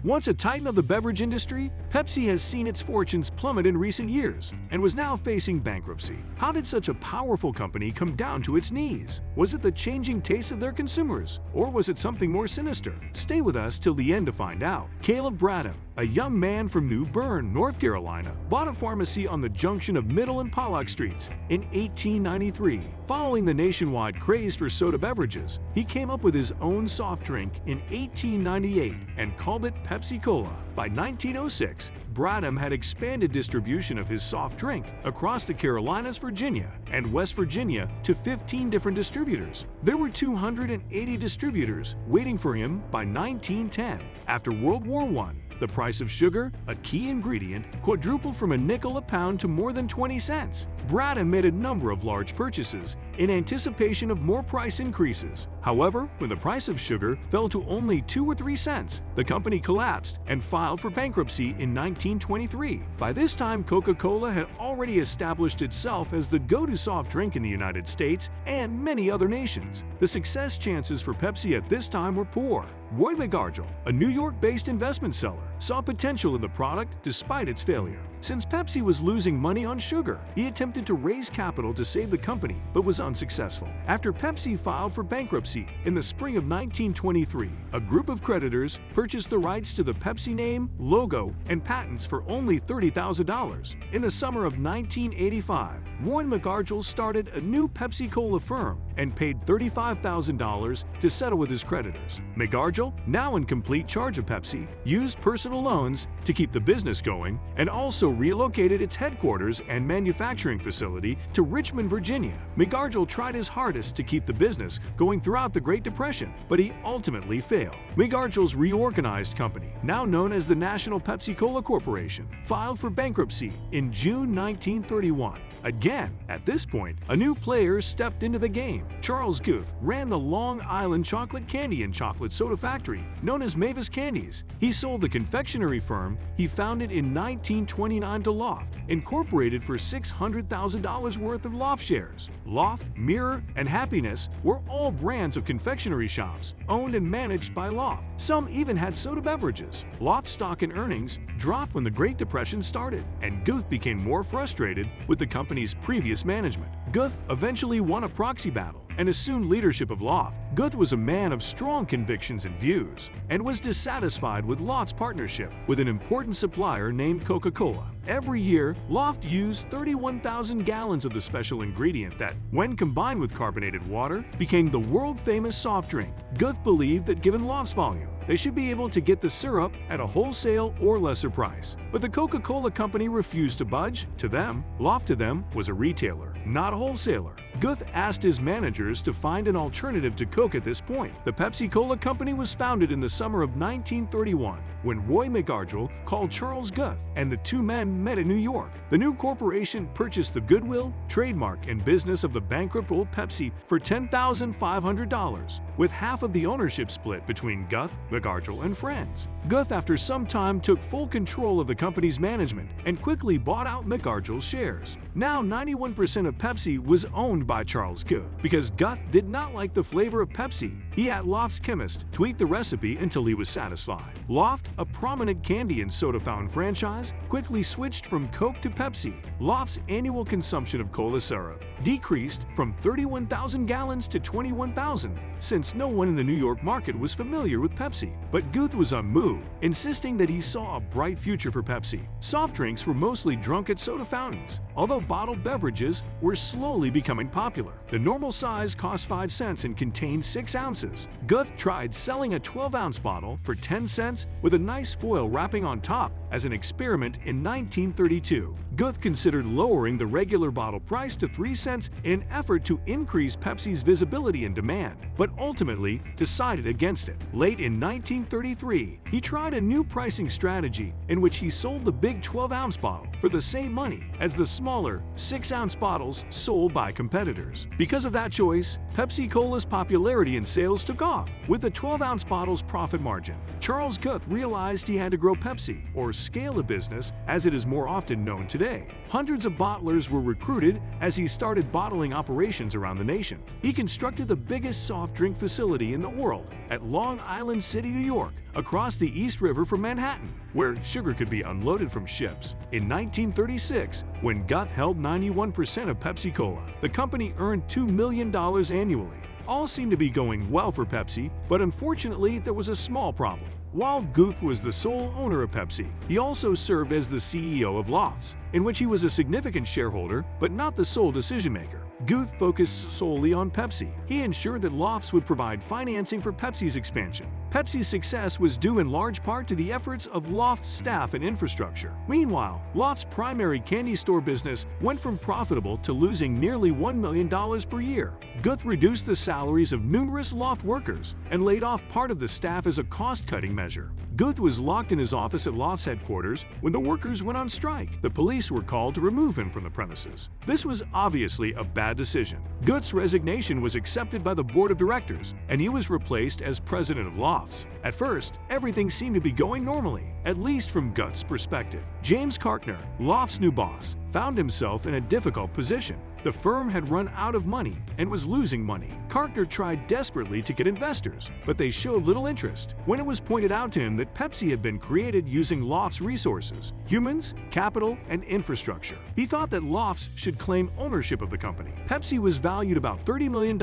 Once a titan of the beverage industry, Pepsi has seen its fortunes plummet in recent years and was now facing bankruptcy. How did such a powerful company come down to its knees? Was it the changing tastes of their consumers, or was it something more sinister? Stay with us till the end to find out. Caleb Bradham, a young man from New Bern, North Carolina, bought a pharmacy on the junction of Middle and Pollock Streets in 1893. Following the nationwide craze for soda beverages, he came up with his own soft drink in 1898 and called it Pepsi-Cola. By 1906, Bradham had expanded distribution of his soft drink across the Carolinas, Virginia, and West Virginia to 15 different distributors. There were 280 distributors waiting for him by 1910. After World War I, the price of sugar, a key ingredient, quadrupled from a nickel a pound to more than 20 cents. Bradham made a number of large purchases in anticipation of more price increases. However, when the price of sugar fell to only 2 or 3 cents, the company collapsed and filed for bankruptcy in 1923. By this time, Coca-Cola had already established itself as the go-to soft drink in the United States and many other nations. The success chances for Pepsi at this time were poor. Roy McArdle, a New York-based investment seller, saw potential in the product despite its failure. Since Pepsi was losing money on sugar, he attempted to raise capital to save the company but was unsuccessful. After Pepsi filed for bankruptcy in the spring of 1923, a group of creditors purchased the rights to the Pepsi name, logo, and patents for only $30,000. In the summer of 1985, Roy McArdle started a new Pepsi-Cola firm and paid $35,000 to settle with his creditors. McArdle, now in complete charge of Pepsi, used personal loans to keep the business going and also relocated its headquarters and manufacturing facility to Richmond, Virginia. McArdle tried his hardest to keep the business going throughout the Great Depression, but he ultimately failed. McArdle's reorganized company, now known as the National Pepsi-Cola Corporation, filed for bankruptcy in June 1931. Again, at this point, a new player stepped into the game. Charles Guth ran the Long Island chocolate candy and chocolate soda factory, known as Mavis Candies. He sold the confectionery firm he founded in 1929 to Loft, incorporated for $600,000 worth of Loft shares. Loft, Mirror, and Happiness were all brands of confectionery shops owned and managed by Loft. Some even had soda beverages. Loft's stock and earnings dropped when the Great Depression started, and Guth became more frustrated with the company's previous management. Guth eventually won a proxy battle and assumed leadership of Loft. Guth was a man of strong convictions and views and was dissatisfied with Loft's partnership with an important supplier named Coca-Cola. Every year, Loft used 31,000 gallons of the special ingredient that, when combined with carbonated water, became the world-famous soft drink. Guth believed that given Loft's volume, they should be able to get the syrup at a wholesale or lesser price. But the Coca-Cola company refused to budge. To them, Loft was a retailer, not a wholesaler. Guth asked his managers to find an alternative to Coke at this point. The Pepsi-Cola company was founded in the summer of 1931 when Roy McArdle called Charles Guth and the two men met in New York. The new corporation purchased the goodwill, trademark, and business of the bankrupt old Pepsi for $10,500, with half of the ownership split between Guth, McArdle, and friends. Guth, after some time, took full control of the company's management and quickly bought out McArdle's shares. Now 91% of Pepsi was owned by Charles Guth. Because Guth did not like the flavor of Pepsi, he had Loft's chemist tweak the recipe until he was satisfied. Loft, a prominent candy and soda fountain franchise, quickly switched from Coke to Pepsi. Loft's annual consumption of cola syrup decreased from 31,000 gallons to 21,000, since no one in the New York market was familiar with Pepsi. But Guth was unmoved, insisting that he saw a bright future for Pepsi. Soft drinks were mostly drunk at soda fountains, although bottled beverages were slowly becoming popular. The normal size cost 5 cents and contained 6 ounces. Guth tried selling a 12-ounce bottle for 10 cents with a nice foil wrapping on top as an experiment in 1932. Guth considered lowering the regular bottle price to 3 cents in an effort to increase Pepsi's visibility and demand, but ultimately decided against it. Late in 1933, he tried a new pricing strategy in which he sold the big 12-ounce bottle for the same money as the smaller 6-ounce bottles sold by competitors. Because of that choice, Pepsi-Cola's popularity and sales took off. With the 12-ounce bottle's profit margin, Charles Guth realized he had to grow Pepsi, or scale the business as it is more often known today. Hundreds of bottlers were recruited as he started bottling operations around the nation. He constructed the biggest soft drink facility in the world at Long Island City, New York, across the East River from Manhattan, where sugar could be unloaded from ships. In 1936, when Guth held 91% of Pepsi-Cola, the company earned $2 million annually. All seemed to be going well for Pepsi, but unfortunately there was a small problem. While Guth was the sole owner of Pepsi, he also served as the CEO of Lofts, in which he was a significant shareholder but not the sole decision-maker. Guth focused solely on Pepsi. He ensured that Lofts would provide financing for Pepsi's expansion. Pepsi's success was due in large part to the efforts of Lofts' staff and infrastructure. Meanwhile, Lofts' primary candy store business went from profitable to losing nearly $1 million per year. Guth reduced the salaries of numerous Loft workers and laid off part of the staff as a cost-cutting measure. Guth was locked in his office at Loft's headquarters when the workers went on strike. The police were called to remove him from the premises. This was obviously a bad decision. Guth's resignation was accepted by the board of directors, and he was replaced as president of Lofts. At first, everything seemed to be going normally, at least from Guth's perspective. James Kartner, Lofts' new boss, found himself in a difficult position. The firm had run out of money and was losing money. Kartner tried desperately to get investors, but they showed little interest. When it was pointed out to him that Pepsi had been created using Lofts' resources, humans, capital, and infrastructure, he thought that Lofts should claim ownership of the company. Pepsi was valued about $30 million,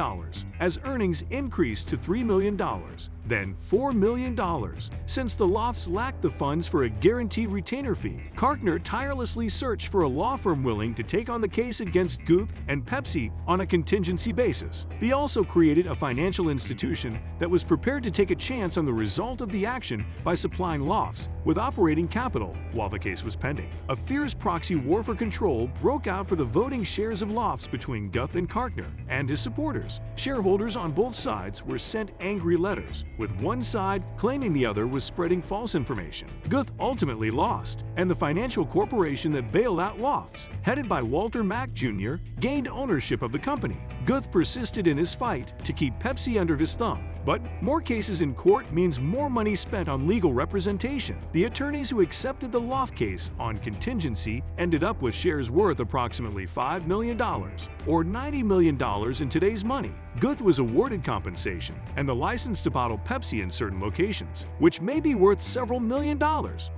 as earnings increased to $3 million, then $4 million. Since the Lofts lacked the funds for a guaranteed retainer fee, Kartner tirelessly searched for a law firm willing to take on the case against Guth and Pepsi on a contingency basis. He also created a financial institution that was prepared to take a chance on the result of the action by supplying Lofts with operating capital while the case was pending. A fierce proxy war for control broke out for the voting shares of Lofts between Guth and Kartner and his supporters. Shareholders on both sides were sent angry letters, with one side claiming the other was spreading false information. Guth ultimately lost, and the financial corporation that bailed out Lofts, headed by Walter Mack Jr., gained ownership of the company. Guth persisted in his fight to keep Pepsi under his thumb. But more cases in court means more money spent on legal representation. The attorneys who accepted the Loft case on contingency ended up with shares worth approximately $5 million, or $90 million in today's money. Guth was awarded compensation and the license to bottle Pepsi in certain locations, which may be worth several $million.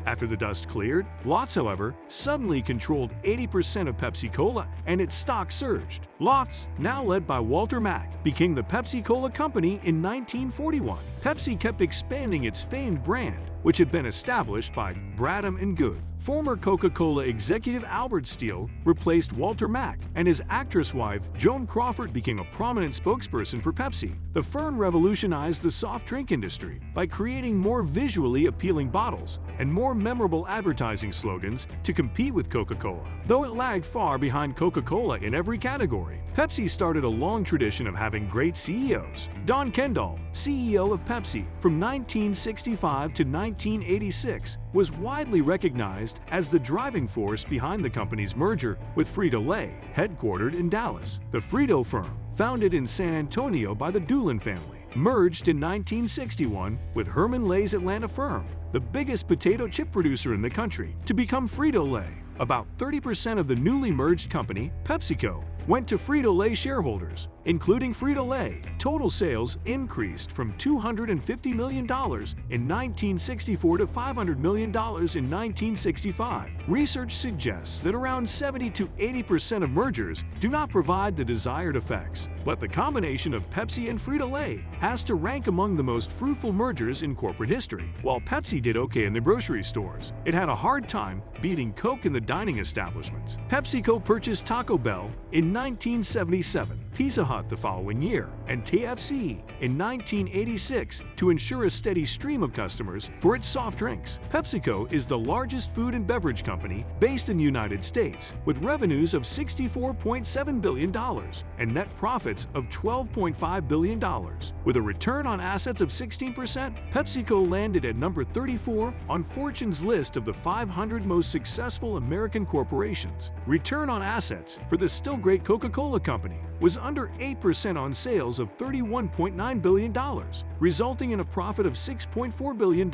After the dust cleared, Lofts, however, suddenly controlled 80% of Pepsi-Cola and its stock surged. Lofts, now led by Walter Mack, became the Pepsi-Cola Company in 1941. Pepsi kept expanding its famed brand, which had been established by Bradham and Guth. Former Coca-Cola executive Albert Steele replaced Walter Mack, and his actress wife Joan Crawford became a prominent spokesperson for Pepsi. The firm revolutionized the soft drink industry by creating more visually appealing bottles and more memorable advertising slogans to compete with Coca-Cola. Though it lagged far behind Coca-Cola in every category, Pepsi started a long tradition of having great CEOs. Don Kendall, CEO of Pepsi from 1965 to 1986, was widely recognized as the driving force behind the company's merger with Frito-Lay, headquartered in Dallas. The Frito firm, founded in San Antonio by the Doolin family, merged in 1961 with Herman Lay's Atlanta firm, the biggest potato chip producer in the country, to become Frito-Lay. About 30% of the newly merged company, PepsiCo, went to Frito-Lay shareholders, including Frito-Lay. Total sales increased from $250 million in 1964 to $500 million in 1965. Research suggests that around 70 to 80% of mergers do not provide the desired effects, but the combination of Pepsi and Frito-Lay has to rank among the most fruitful mergers in corporate history. While Pepsi did okay in the grocery stores, it had a hard time beating Coke in the dining establishments. PepsiCo purchased Taco Bell in 1977, Pizza Hut the following year, and KFC in 1986 to ensure a steady stream of customers for its soft drinks. PepsiCo is the largest food and beverage company based in the United States, with revenues of $64.7 billion and net profits of $12.5 billion. With a return on assets of 16%, PepsiCo landed at number 34 on Fortune's list of the 500 most successful American corporations. Return on assets for the still great Coca-Cola Company was under 8% on sales of $31.9 billion, resulting in a profit of $6.4 billion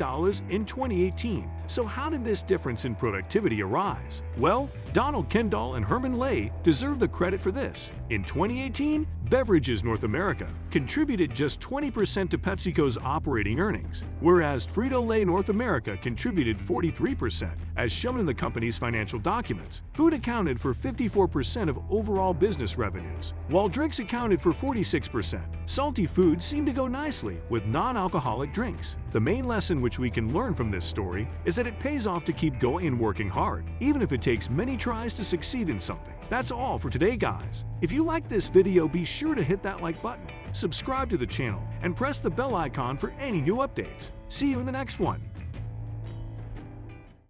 in 2018. So how did this difference in productivity arise? Well, Donald Kendall and Herman Lay deserve the credit for this. In 2018, Beverages North America contributed just 20% to PepsiCo's operating earnings, whereas Frito-Lay North America contributed 43%, as shown in the company's financial documents. Food accounted for 54% of overall business revenues, while drinks accounted for 46%. Salty foods seem to go nicely with non-alcoholic drinks. The main lesson which we can learn from this story is that it pays off to keep going and working hard, even if it takes many tries to succeed in something. That's all for today, guys. If you like this video, be sure to hit that like button, subscribe to the channel, and press the bell icon for any new updates. See you in the next one.